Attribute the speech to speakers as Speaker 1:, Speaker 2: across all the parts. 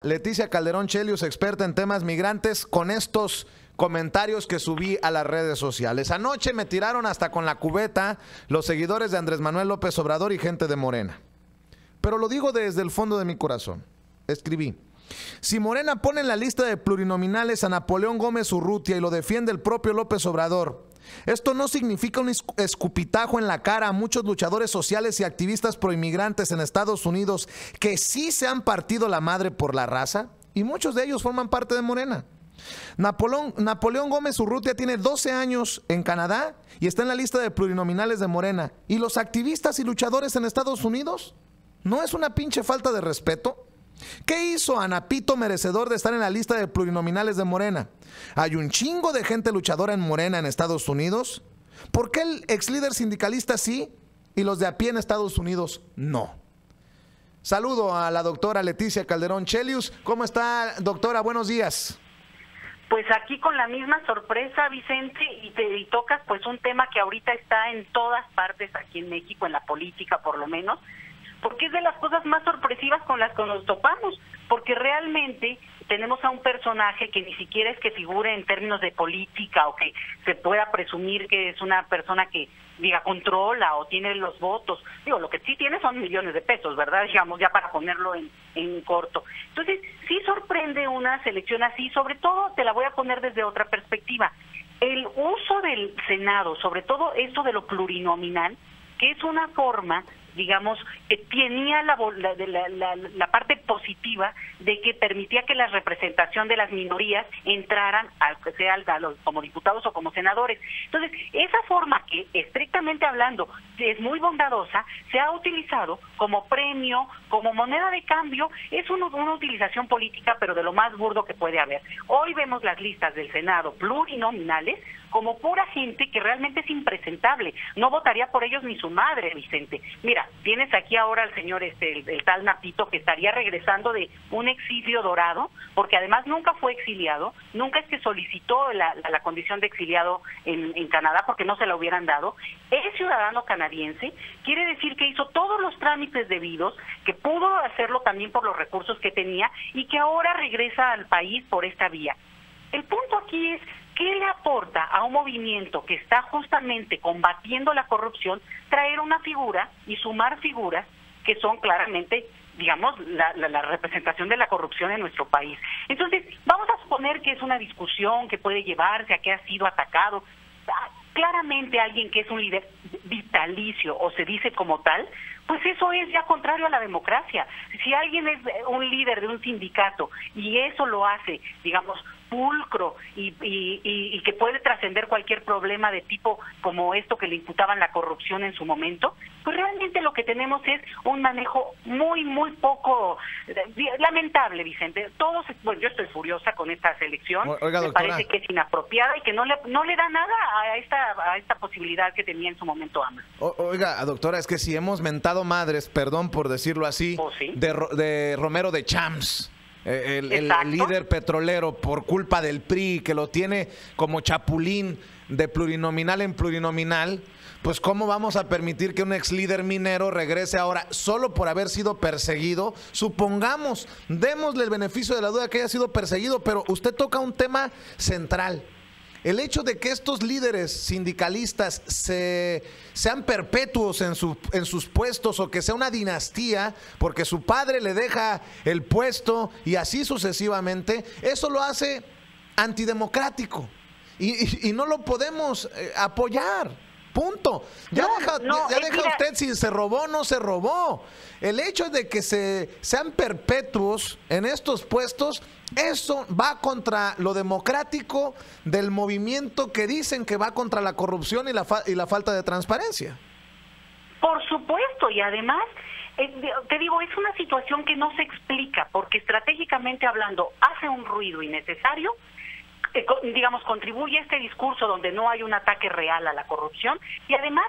Speaker 1: Leticia Calderón Chelius, experta en temas migrantes, con estos comentarios que subí a las redes sociales. Anoche me tiraron hasta con la cubeta los seguidores de Andrés Manuel López Obrador y gente de Morena. Pero lo digo desde el fondo de mi corazón. Escribí: si Morena pone en la lista de plurinominales a Napoleón Gómez Urrutia y lo defiende el propio López Obrador, esto no significa un escupitajo en la cara a muchos luchadores sociales y activistas proinmigrantes en Estados Unidos que sí se han partido la madre por la raza, y muchos de ellos forman parte de Morena. Napoleón Gómez Urrutia tiene 12 años en Canadá y está en la lista de plurinominales de Morena. ¿Y los activistas y luchadores en Estados Unidos? ¿No es una pinche falta de respeto? ¿Qué hizo Anapito merecedor de estar en la lista de plurinominales de Morena? ¿Hay un chingo de gente luchadora en Morena en Estados Unidos? ¿Por qué el ex líder sindicalista sí y los de a pie en Estados Unidos no? Saludo a la doctora Leticia Calderón Chelius. ¿Cómo está, doctora? Buenos días.
Speaker 2: Pues aquí con la misma sorpresa, Vicente, y tocas pues un tema que ahorita está en todas partes aquí en México, en la política por lo menos, porque es de las cosas más sorpresivas con las que nos topamos, porque realmente tenemos a un personaje que ni siquiera es que figure en términos de política o que se pueda presumir que es una persona que, diga, controla o tiene los votos. Digo, lo que sí tiene son millones de pesos, ¿verdad? Digamos, ya para ponerlo en corto. Entonces, sí sorprende una selección así, sobre todo te la voy a poner desde otra perspectiva. El uso del Senado, sobre todo esto de lo plurinominal, que es una forma, digamos, que tenía la parte positiva de que permitía que la representación de las minorías entraran, sea como diputados o como senadores. Entonces, esa forma que, estrictamente hablando, es muy bondadosa, se ha utilizado como premio, como moneda de cambio. Es una utilización política, pero de lo más burdo que puede haber. Hoy vemos las listas del Senado plurinominales como pura gente que realmente es impresentable. No votaría por ellos ni su madre, Vicente. Mira, tienes aquí ahora al señor el tal Napito, que estaría regresando de un exilio dorado, porque además nunca fue exiliado, nunca es que solicitó la condición de exiliado en Canadá, porque no se la hubieran dado. Es ciudadano canadiense, quiere decir que hizo todos los trámites debidos, que pudo hacerlo también por los recursos que tenía, y que ahora regresa al país por esta vía. El punto aquí es: ¿qué le aporta a un movimiento que está justamente combatiendo la corrupción traer una figura y sumar figuras que son claramente, digamos, la representación de la corrupción en nuestro país? Entonces, vamos a suponer que es una discusión que puede llevarse a que ha sido atacado. Claramente alguien que es un líder vitalicio o se dice como tal, pues eso es ya contrario a la democracia. Si alguien es un líder de un sindicato y eso lo hace, digamos, pulcro y que puede trascender cualquier problema de tipo como esto que le imputaban la corrupción en su momento, pues realmente lo que tenemos es un manejo muy poco lamentable, Vicente. Bueno, yo estoy furiosa con esta selección.
Speaker 1: Oiga,
Speaker 2: me parece que es inapropiada y que no le da nada a esta posibilidad que tenía en su momento AMLO.
Speaker 1: Oiga, doctora, es que si hemos mentado madres, perdón por decirlo así,
Speaker 2: ¿sí?
Speaker 1: de Romero de Champs, el líder petrolero, por culpa del PRI, que lo tiene como chapulín de plurinominal en plurinominal, pues ¿cómo vamos a permitir que un ex líder minero regrese ahora solo por haber sido perseguido? Supongamos, démosle el beneficio de la duda que haya sido perseguido, pero usted toca un tema central. El hecho de que estos líderes sindicalistas sean perpetuos en sus puestos, o que sea una dinastía porque su padre le deja el puesto y así sucesivamente, eso lo hace antidemocrático y no lo podemos apoyar. Punto. Ya deja usted si se robó o no se robó. El hecho de que sean perpetuos en estos puestos, eso va contra lo democrático del movimiento que dicen que va contra la corrupción y la falta de transparencia.
Speaker 2: Por supuesto, y además, te digo, es una situación que no se explica, porque estratégicamente hablando hace un ruido innecesario, digamos, contribuye a este discurso donde no hay un ataque real a la corrupción, y además,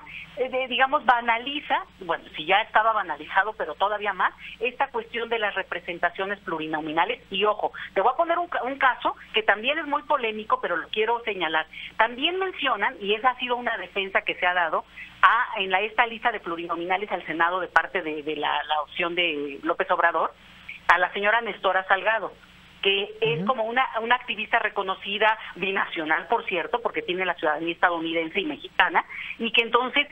Speaker 2: digamos, banaliza, bueno, si ya estaba banalizado, pero todavía más, esta cuestión de las representaciones plurinominales. Y ojo, te voy a poner un caso que también es muy polémico, pero lo quiero señalar. También mencionan, y esa ha sido una defensa que se ha dado esta lista de plurinominales al Senado de parte de la opción de López Obrador, a la señora Nestora Salgado, que es como una activista reconocida, binacional, por cierto, porque tiene la ciudadanía estadounidense y mexicana, y que entonces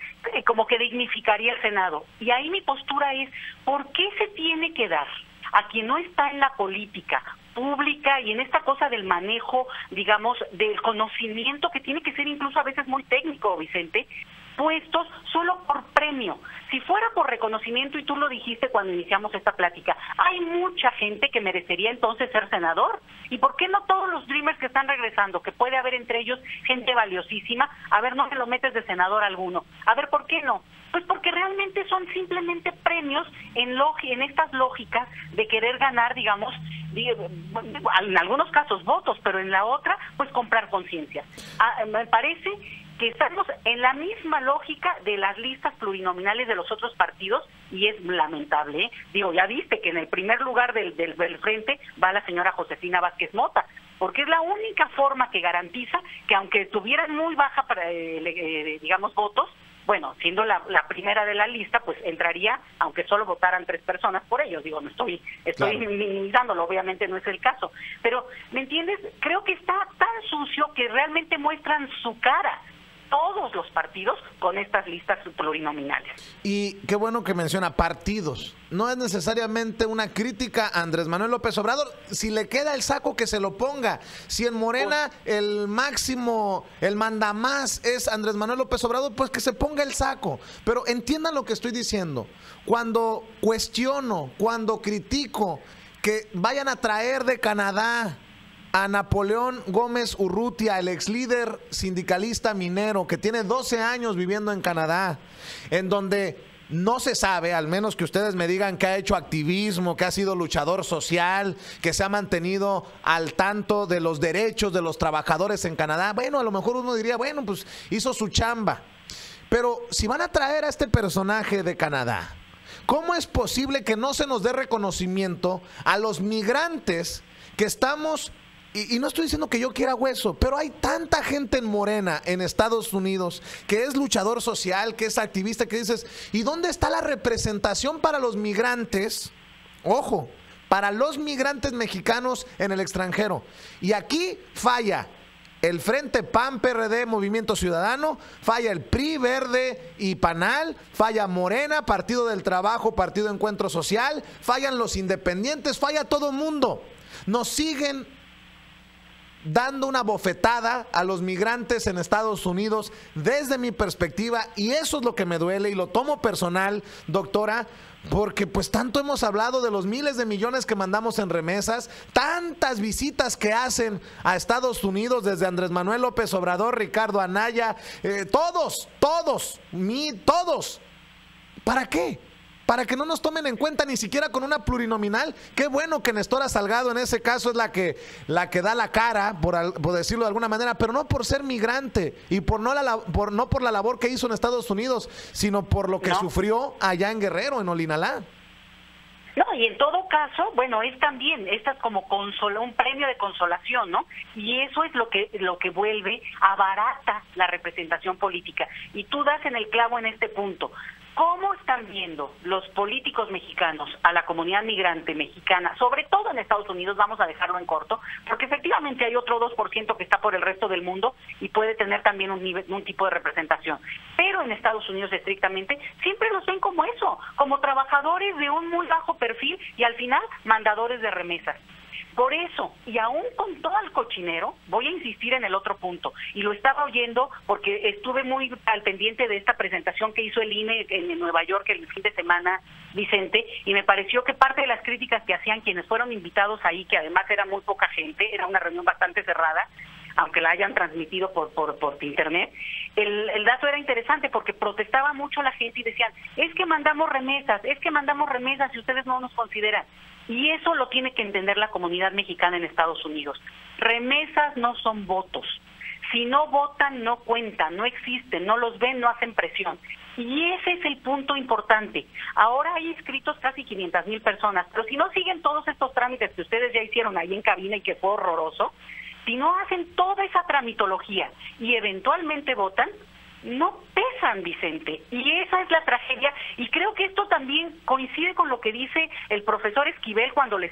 Speaker 2: como que dignificaría el Senado. Y ahí mi postura es, ¿por qué se tiene que dar a quien no está en la política pública y en esta cosa del manejo, digamos, del conocimiento que tiene que ser incluso a veces muy técnico, Vicente, puestos solo por premio? Si fuera por reconocimiento, y tú lo dijiste cuando iniciamos esta plática, hay mucha gente que merecería entonces ser senador. ¿Y por qué no todos los Dreamers que están regresando, que puede haber entre ellos gente valiosísima? A ver, no me lo metes de senador alguno. A ver, ¿por qué no? Pues porque realmente son simplemente premios en estas lógicas de querer ganar, digamos, en algunos casos votos, pero en la otra, pues comprar conciencia. Me parece que estamos en la misma lógica de las listas plurinominales de los otros partidos, y es lamentable, ¿eh? Digo, ya viste que en el primer lugar del frente va la señora Josefina Vázquez Mota, porque es la única forma que garantiza que aunque tuvieran muy baja, digamos, votos, bueno, siendo la primera de la lista, pues entraría, aunque solo votaran 3 personas por ellos. Digo, no estoy
Speaker 1: Claro.
Speaker 2: minimizándolo, obviamente no es el caso. Pero, ¿me entiendes? Creo que está tan sucio que realmente muestran su cara todos los partidos con estas listas plurinominales.
Speaker 1: Y qué bueno que menciona partidos. No es necesariamente una crítica a Andrés Manuel López Obrador. Si le queda el saco, que se lo ponga. Si en Morena el máximo, el mandamás es Andrés Manuel López Obrador, pues que se ponga el saco. Pero entiendan lo que estoy diciendo. Cuando cuestiono, cuando critico que vayan a traer de Canadá a Napoleón Gómez Urrutia, el ex líder sindicalista minero que tiene 12 años viviendo en Canadá, en donde no se sabe, al menos que ustedes me digan que ha hecho activismo, que ha sido luchador social, que se ha mantenido al tanto de los derechos de los trabajadores en Canadá. Bueno, a lo mejor uno diría, bueno, pues hizo su chamba. Pero si van a traer a este personaje de Canadá, ¿cómo es posible que no se nos dé reconocimiento a los migrantes que estamos... Y no estoy diciendo que yo quiera hueso, pero hay tanta gente en Morena, en Estados Unidos, que es luchador social, que es activista, que dices, ¿y dónde está la representación para los migrantes? Ojo, para los migrantes mexicanos en el extranjero. Y aquí falla el Frente PAN, PRD, Movimiento Ciudadano, falla el PRI, Verde y PANAL, falla Morena, Partido del Trabajo, Partido Encuentro Social, fallan los independientes, falla todo el mundo. Nos siguen dando una bofetada a los migrantes en Estados Unidos desde mi perspectiva, y eso es lo que me duele y lo tomo personal, doctora, porque pues tanto hemos hablado de los miles de millones que mandamos en remesas, tantas visitas que hacen a Estados Unidos desde Andrés Manuel López Obrador, Ricardo Anaya, todos. ¿Para qué? Para que no nos tomen en cuenta ni siquiera con una plurinominal. Qué bueno que Nestora Salgado en ese caso es la que da la cara, por decirlo de alguna manera, pero no por ser migrante y no por la labor que hizo en Estados Unidos, sino por lo que sufrió allá en Guerrero, en Olinalá.
Speaker 2: No, y en todo caso, bueno, es también, esta es como un premio de consolación, ¿no? Y eso es lo que vuelve abarata la representación política. Y tú das en el clavo en este punto. ¿Cómo están viendo los políticos mexicanos a la comunidad migrante mexicana, sobre todo en Estados Unidos? Vamos a dejarlo en corto, porque efectivamente hay otro 2% que está por el resto del mundo y puede tener también un tipo de representación. Pero en Estados Unidos estrictamente siempre los ven como eso, como trabajadores de un muy bajo perfil y al final mandadores de remesas. Por eso, y aún con todo el cochinero, voy a insistir en el otro punto, y lo estaba oyendo porque estuve muy al pendiente de esta presentación que hizo el INE en Nueva York el fin de semana, Vicente, y me pareció que parte de las críticas que hacían quienes fueron invitados ahí, que además era muy poca gente, era una reunión bastante cerrada, aunque la hayan transmitido por internet, el dato era interesante porque protestaba mucho la gente y decían, es que mandamos remesas y ustedes no nos consideran. Y eso lo tiene que entender la comunidad mexicana en Estados Unidos. Remesas no son votos. Si no votan, no cuentan, no existen, no los ven, no hacen presión. Y ese es el punto importante. Ahora hay inscritos casi 500,000 personas, pero si no siguen todos estos trámites que ustedes ya hicieron ahí en cabina y que fue horroroso, si no hacen toda esa tramitología y eventualmente votan, no pesan, Vicente, y esa es la tragedia, y creo que esto también coincide con lo que dice el profesor Esquivel cuando les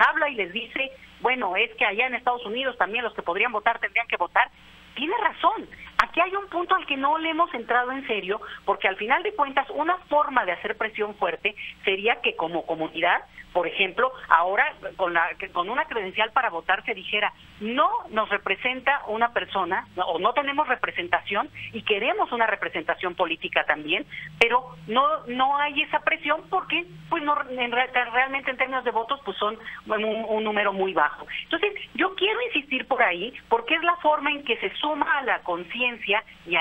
Speaker 2: habla y les dice, bueno, es que allá en Estados Unidos también los que podrían votar tendrían que votar. Tiene razón, aquí hay un punto al que no le hemos entrado en serio, porque al final de cuentas una forma de hacer presión fuerte sería que como comunidad, por ejemplo, ahora con una credencial para votar se dijera, no nos representa una persona, o no tenemos representación y queremos una representación política también, pero no hay esa presión porque pues no realmente en términos de votos pues son un número muy bajo. Entonces, yo quiero insistir por ahí, porque es la forma en que se suma a la conciencia y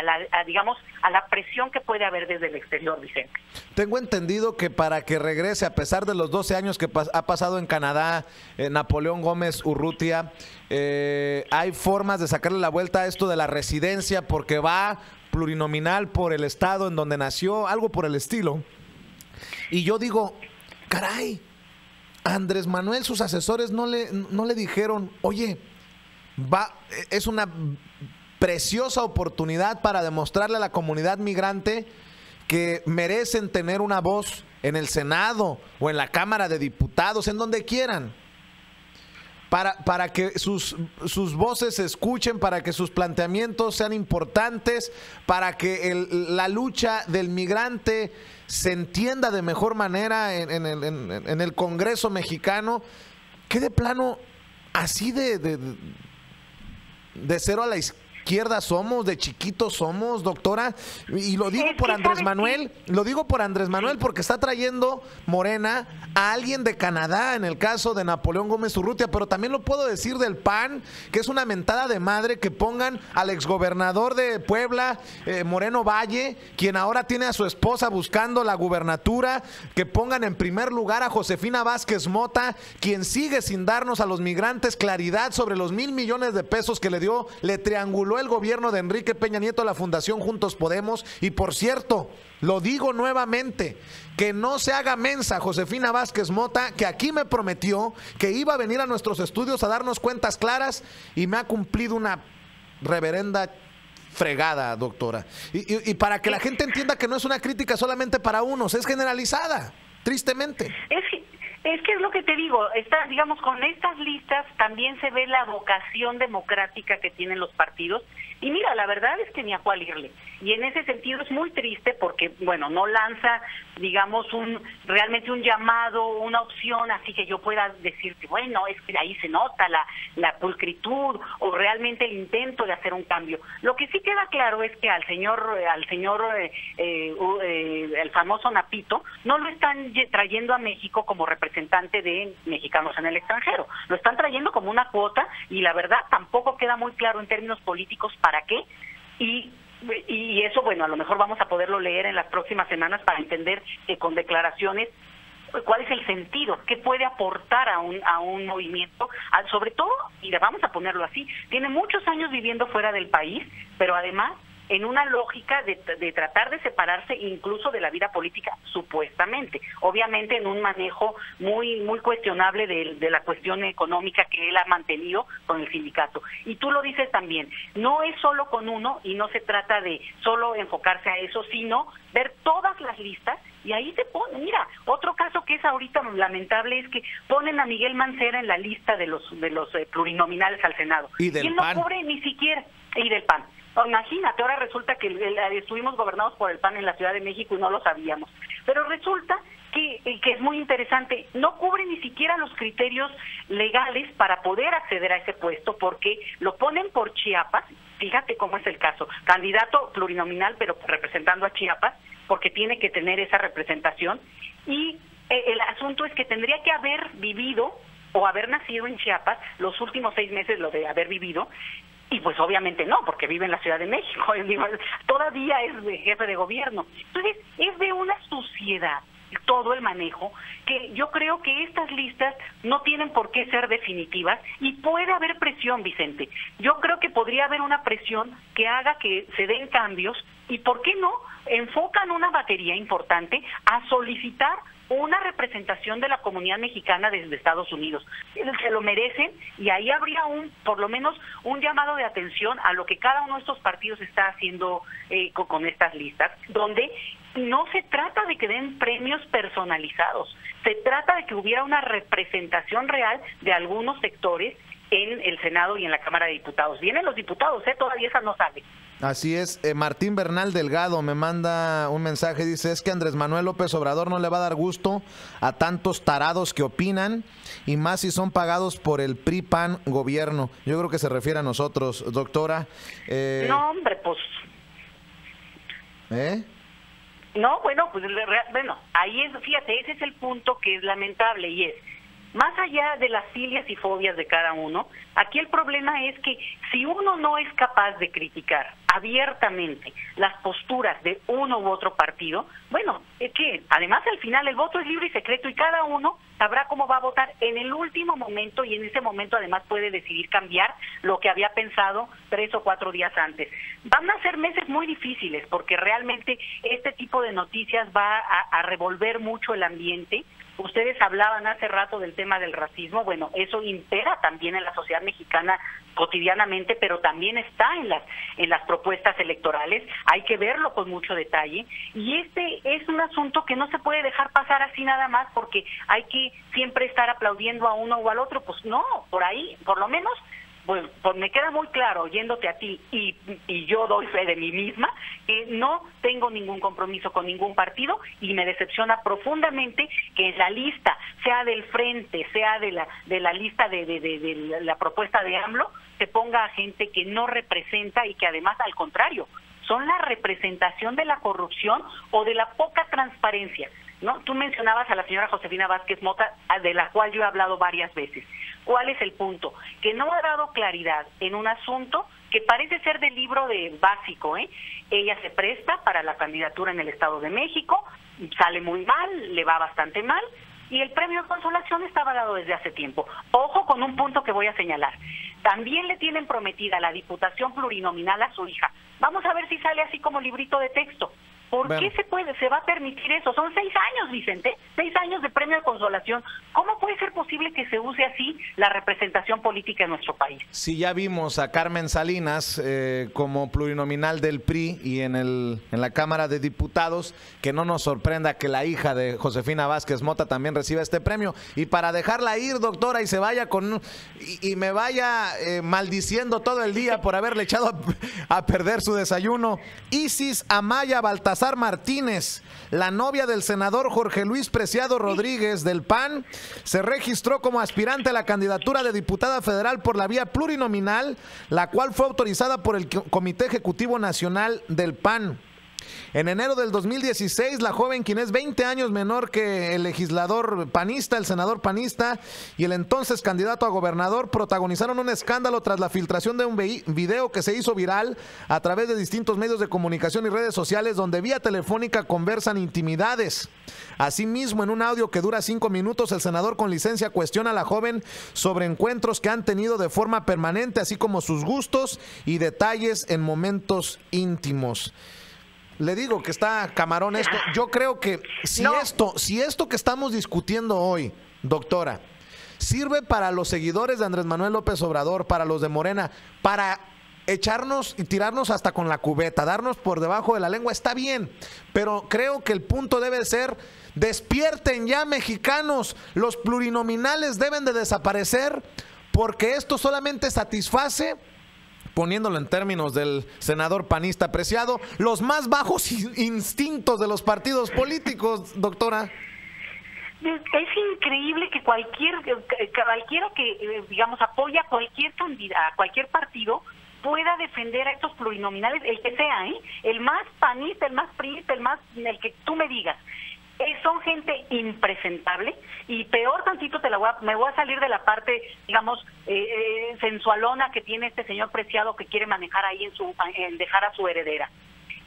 Speaker 2: digamos, a la presión que puede haber desde el exterior, Vicente.
Speaker 1: Tengo entendido que para que regrese, a pesar de los 12 años que ha pasado en Canadá, Napoleón Gómez Urrutia, hay formas de sacarle la vuelta a esto de la residencia, porque va plurinominal por el estado en donde nació, algo por el estilo. Y yo digo, caray, Andrés Manuel, sus asesores no le dijeron, oye, es una preciosa oportunidad para demostrarle a la comunidad migrante que merecen tener una voz en el Senado o en la Cámara de Diputados, en donde quieran, para que sus voces se escuchen, para que sus planteamientos sean importantes, para que la lucha del migrante se entienda de mejor manera en el Congreso mexicano. ¿Qué de plano así de cero a la izquierda somos, de chiquitos somos, doctora? Y lo digo por Andrés Manuel, porque está trayendo Morena a alguien de Canadá, en el caso de Napoleón Gómez Urrutia, pero también lo puedo decir del PAN, que es una mentada de madre que pongan al exgobernador de Puebla, Moreno Valle, quien ahora tiene a su esposa buscando la gubernatura, que pongan en primer lugar a Josefina Vázquez Mota, quien sigue sin darnos a los migrantes claridad sobre los 1,000 millones de pesos que le trianguló el gobierno de Enrique Peña Nieto a la Fundación Juntos Podemos. Y por cierto, lo digo nuevamente, que no se haga mensa Josefina Vázquez Mota, que aquí me prometió que iba a venir a nuestros estudios a darnos cuentas claras y me ha cumplido una reverenda fregada, doctora. Y para que la gente entienda que no es una crítica solamente para unos, es generalizada, tristemente.
Speaker 2: Es que es lo que te digo, digamos, con estas listas también se ve la vocación democrática que tienen los partidos. Y mira, la verdad es que ni a cuál irle. Y en ese sentido es muy triste porque, bueno, no lanza, digamos, realmente un llamado, una opción, así que yo pueda decirte, bueno, es que ahí se nota la pulcritud o realmente el intento de hacer un cambio. Lo que sí queda claro es que al señor el famoso Napito, no lo están trayendo a México como representante de mexicanos en el extranjero. Lo están trayendo como una cuota y la verdad tampoco queda muy claro en términos políticos para qué. Y eso, bueno, a lo mejor vamos a poderlo leer en las próximas semanas para entender con declaraciones cuál es el sentido, qué puede aportar a un movimiento, sobre todo, y vamos a ponerlo así, tiene muchos años viviendo fuera del país, pero además en una lógica de tratar de separarse incluso de la vida política, supuestamente. Obviamente en un manejo muy muy cuestionable de la cuestión económica que él ha mantenido con el sindicato. Y tú lo dices también, no es solo con uno y no se trata de solo enfocarse a eso, sino ver todas las listas y ahí se pone. Mira, otro caso que es ahorita lamentable es que ponen a Miguel Mancera en la lista de los plurinominales al Senado.
Speaker 1: Y él no
Speaker 2: cubre ni siquiera, y del PAN. Imagínate, ahora resulta que estuvimos gobernados por el PAN en la Ciudad de México y no lo sabíamos. Pero resulta que es muy interesante, no cubre ni siquiera los criterios legales para poder acceder a ese puesto, porque lo ponen por Chiapas. Fíjate cómo es el caso, candidato plurinominal pero representando a Chiapas, porque tiene que tener esa representación, y el asunto es que tendría que haber vivido o haber nacido en Chiapas los últimos 6 meses, lo de haber vivido. Y pues obviamente no, porque vive en la Ciudad de México, todavía es de jefe de gobierno. Entonces, es de una suciedad todo el manejo, que yo creo que estas listas no tienen por qué ser definitivas y puede haber presión, Vicente. Yo creo que podría haber una presión que haga que se den cambios y, ¿por qué no?, enfocan una batería importante a solicitar una representación de la comunidad mexicana desde Estados Unidos. Se lo merecen, y ahí habría por lo menos un llamado de atención a lo que cada uno de estos partidos está haciendo con estas listas, donde no se trata de que den premios personalizados, se trata de que hubiera una representación real de algunos sectores en el Senado y en la Cámara de Diputados. Vienen los diputados, todavía esa no sale.
Speaker 1: Así es. Martín Bernal Delgado me manda un mensaje, dice, es que Andrés Manuel López Obrador no le va a dar gusto a tantos tarados que opinan, y más si son pagados por el PRI-PAN gobierno. Yo creo que se refiere a nosotros, doctora.
Speaker 2: No, hombre, pues... No, bueno, pues ahí es, fíjate, ese es el punto que es lamentable, y es, más allá de las filias y fobias de cada uno, aquí el problema es que si uno no es capaz de criticar abiertamente las posturas de uno u otro partido, bueno, es que además al final el voto es libre y secreto y cada uno sabrá cómo va a votar en el último momento, y en ese momento además puede decidir cambiar lo que había pensado 3 o 4 días antes. Van a ser meses muy difíciles porque realmente este tipo de noticias va a revolver mucho el ambiente. Ustedes hablaban hace rato del tema del racismo, bueno, eso impera también en la sociedad mexicana cotidianamente, pero también está en las propuestas electorales, hay que verlo con mucho detalle, y este es un asunto que no se puede dejar pasar así nada más porque hay que siempre estar aplaudiendo a uno o al otro, pues no, por ahí, por lo menos, pues me queda muy claro oyéndote a ti, y yo doy fe de mí misma, que no tengo ningún compromiso con ningún partido, y me decepciona profundamente que en la lista, sea del Frente, sea de la lista de la propuesta de AMLO, se ponga a gente que no representa y que además, al contrario, son la representación de la corrupción o de la poca transparencia, ¿no? Tú mencionabas a la señora Josefina Vázquez Mota, de la cual yo he hablado varias veces. ¿Cuál es el punto? Que no ha dado claridad en un asunto que parece ser del libro de básico, Ella se presta para la candidatura en el Estado de México, sale muy mal, le va bastante mal, y el premio de consolación estaba dado desde hace tiempo. Ojo con un punto que voy a señalar. También le tienen prometida la diputación plurinominal a su hija. Vamos a ver si sale así como librito de texto. ¿Por qué se va a permitir eso? Son 6 años, Vicente, 6 años de premio de consolación. ¿Cómo puede ser posible que se use así la representación política en nuestro país?
Speaker 1: Sí, ya vimos a Carmen Salinas como plurinominal del PRI y en la Cámara de Diputados, que no nos sorprenda que la hija de Josefina Vázquez Mota también reciba este premio. Y para dejarla ir, doctora, y se vaya y me vaya maldiciendo todo el día por haberle echado a perder su desayuno, Isis Amaya Baltasar Martínez, la novia del senador Jorge Luis Preciado Rodríguez del PAN, se registró como aspirante a la candidatura de diputada federal por la vía plurinominal, la cual fue autorizada por el Comité Ejecutivo Nacional del PAN. En enero del 2016, la joven, quien es 20 años menor que el legislador panista, el senador panista y el entonces candidato a gobernador, protagonizaron un escándalo tras la filtración de un video que se hizo viral a través de distintos medios de comunicación y redes sociales, donde vía telefónica conversan intimidades. Asimismo, en un audio que dura 5 minutos, el senador con licencia cuestiona a la joven sobre encuentros que han tenido de forma permanente, así como sus gustos y detalles en momentos íntimos. Le digo que está camarón esto. Yo creo que si esto que estamos discutiendo hoy, doctora, sirve para los seguidores de Andrés Manuel López Obrador, para los de Morena, para echarnos y tirarnos hasta con la cubeta, darnos por debajo de la lengua, está bien, pero creo que el punto debe ser: despierten ya, mexicanos, los plurinominales deben de desaparecer, porque esto solamente satisface, poniéndolo en términos del senador panista Preciado, los más bajos instintos de los partidos políticos, doctora.
Speaker 2: Es increíble que cualquiera que, digamos, apoya a cualquier candidato, a cualquier partido, pueda defender a estos plurinominales, el que sea, el más panista, el más priista, el que tú me digas. Son gente impresentable, y peor tantito me voy a salir de la parte, digamos, sensualona que tiene este señor Preciado, que quiere manejar ahí en dejar a su heredera.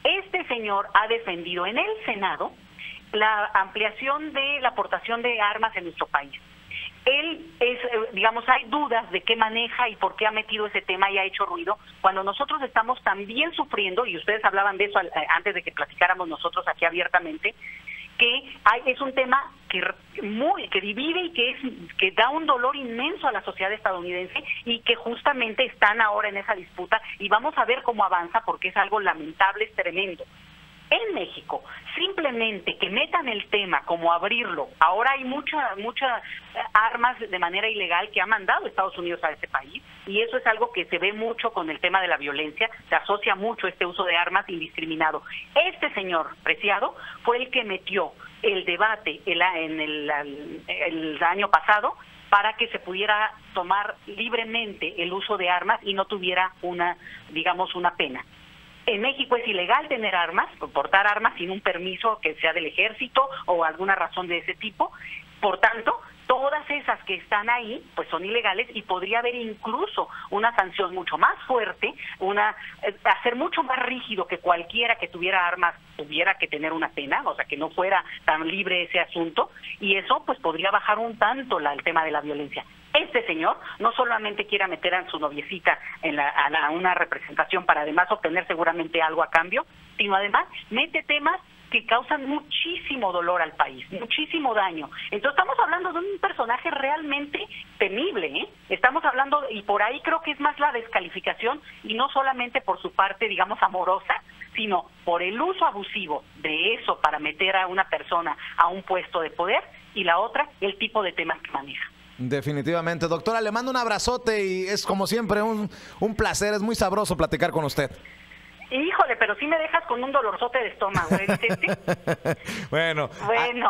Speaker 2: Este señor ha defendido en el Senado la ampliación de la aportación de armas en nuestro país. Él digamos, hay dudas de qué maneja y por qué ha metido ese tema y ha hecho ruido, cuando nosotros estamos también sufriendo, y ustedes hablaban de eso antes de que platicáramos nosotros aquí abiertamente, es un tema que divide y que da un dolor inmenso a la sociedad estadounidense, y que justamente están ahora en esa disputa, y vamos a ver cómo avanza, porque es algo lamentable, es tremendo. En México, simplemente que metan el tema como abrirlo, ahora hay muchas armas de manera ilegal que ha mandado Estados Unidos a este país, y eso es algo que se ve mucho con el tema de la violencia, se asocia mucho este uso de armas indiscriminado. Este señor Preciado fue el que metió el debate el año pasado para que se pudiera tomar libremente el uso de armas y no tuviera una pena. En México es ilegal tener armas, portar armas sin un permiso que sea del ejército o alguna razón de ese tipo. Por tanto, todas esas que están ahí pues son ilegales, y podría haber incluso una sanción mucho más fuerte, hacer mucho más rígido que cualquiera que tuviera armas tuviera que tener una pena, o sea, que no fuera tan libre ese asunto, y eso pues podría bajar un tanto el tema de la violencia. Este señor no solamente quiere meter a su noviecita a una representación para además obtener seguramente algo a cambio, sino además mete temas que causan muchísimo dolor al país, muchísimo daño. Entonces estamos hablando de un personaje realmente temible, ¿eh? Estamos hablando, y por ahí creo que es más la descalificación, y no solamente por su parte, digamos, amorosa, sino por el uso abusivo de eso para meter a una persona a un puesto de poder, y la otra, el tipo de temas que maneja.
Speaker 1: Definitivamente. Doctora, le mando un abrazote, y es como siempre un placer, es muy sabroso platicar con usted.
Speaker 2: Híjole, pero sí me dejas con un dolorzote de estómago, ¿eh, Vicente?
Speaker 1: Bueno,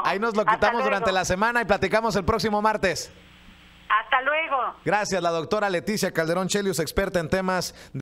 Speaker 1: ahí nos lo quitamos durante la semana y platicamos el próximo martes.
Speaker 2: Hasta luego.
Speaker 1: Gracias, la doctora Leticia Calderón Chelius, experta en temas